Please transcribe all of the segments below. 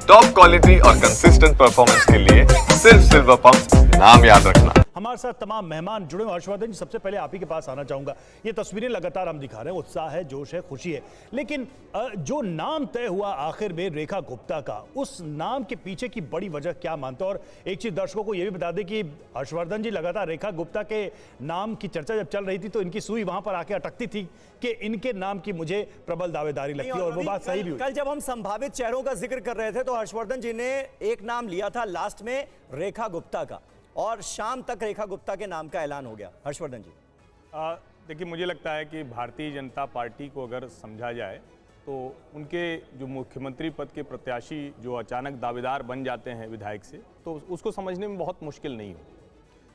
Top quality और consistent performance के लिए सिर्फ सिल्वर पंप नाम याद रखना। हमारे साथ तमाम मेहमान जुड़े हुए। हर्षवर्धन जी, सबसे पहले आप ही के पास आना चाहूंगा। ये तस्वीरें लगातार हम दिखा रहे हैं, उत्साह है, जोश है, खुशी है, लेकिन जो नाम तय हुआ आखिर में रेखा गुप्ता का, उस नाम के पीछे की बड़ी वजह क्या मानते हो? और एक चीज दर्शकों को यह भी बता दें कि हर्षवर्धन जी लगातार रेखा गुप्ता के नाम की चर्चा जब चल रही थी तो इनकी सुई वहां पर आके अटकती थी कि इनके नाम की मुझे प्रबल दावेदारी लगती है, और वो बात सही भी हुई। कल जब हम संभावित चेहरों का जिक्र कर रहे थे तो हर्षवर्धन जी ने एक नाम लिया था लास्ट में, रेखा गुप्ता का, और शाम तक रेखा गुप्ता के नाम का ऐलान हो गया। हर्षवर्धन जी, देखिए, मुझे लगता है कि भारतीय जनता पार्टी को अगर समझा जाए तो उनके जो मुख्यमंत्री पद के प्रत्याशी जो अचानक दावेदार बन जाते हैं विधायक से, तो उसको समझने में बहुत मुश्किल नहीं हो।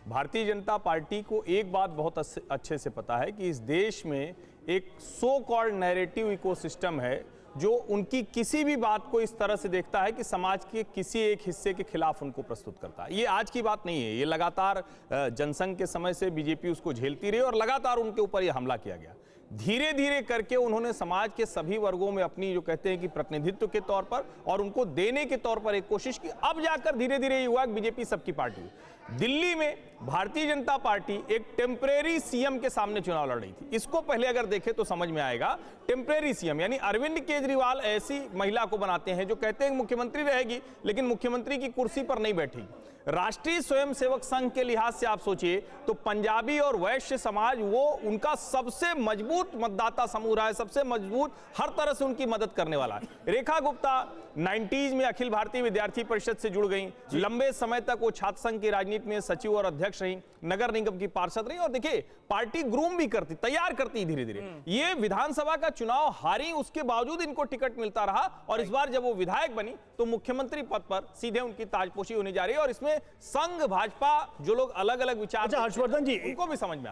भारतीय जनता पार्टी को एक बात बहुत अच्छे से पता है कि इस देश में एक सो कॉल्ड नैरेटिव इकोसिस्टम है जो उनकी किसी भी बात को इस तरह से देखता है कि समाज के किसी एक हिस्से के खिलाफ उनको प्रस्तुत करता है। ये आज की बात नहीं है, ये लगातार जनसंघ के समय से बीजेपी उसको झेलती रही और लगातार उनके ऊपर ये हमला किया गया। धीरे धीरे करके उन्होंने समाज के सभी वर्गों में अपनी जो कहते हैं कि प्रतिनिधित्व के तौर पर और उनको देने के तौर पर एक कोशिश की। अब जाकर धीरे धीरे ये हुआ कि बीजेपी सबकी पार्टी हुई। दिल्ली में भारतीय जनता पार्टी एक टेम्परेरी सीएम के सामने चुनाव लड़ रही थी। इसको पहले अगर देखें तो समझ में आएगा। टेम्परेरी सीएम यानी अरविंद केजरीवाल ऐसी महिला को बनाते हैं जो कहते हैं मुख्यमंत्री रहेगी लेकिन मुख्यमंत्री की कुर्सी पर नहीं बैठेगी। राष्ट्रीय स्वयंसेवक संघ के लिहाज से आप सोचिए तो पंजाबी और वैश्य समाज वो उनका सबसे मजबूत मतदाता समूह रहा है, सबसे मजबूत, हर तरह से उनकी मदद करने वाला है। रेखा गुप्ता 90s में अखिल भारतीय विद्यार्थी परिषद से जुड़ गई, लंबे समय तक वो छात्र संघ की राजनीति में सचिव और अध्यक्ष रही, नगर निगम की पार्षद रही, और देखिए पार्टी ग्रूम भी करती, तैयार करती धीरे धीरे। ये विधानसभा का चुनाव हारी, उसके बावजूद इनको टिकट मिलता रहा और इस बार जब वो विधायक बनी तो मुख्यमंत्री पद पर सीधे उनकी ताजपोशी होने जा रही है। और इसमें संघ भाजपा जो लोग अलग अलग विचार, अच्छा हर्षवर्धन जी, उनको भी समझ में आता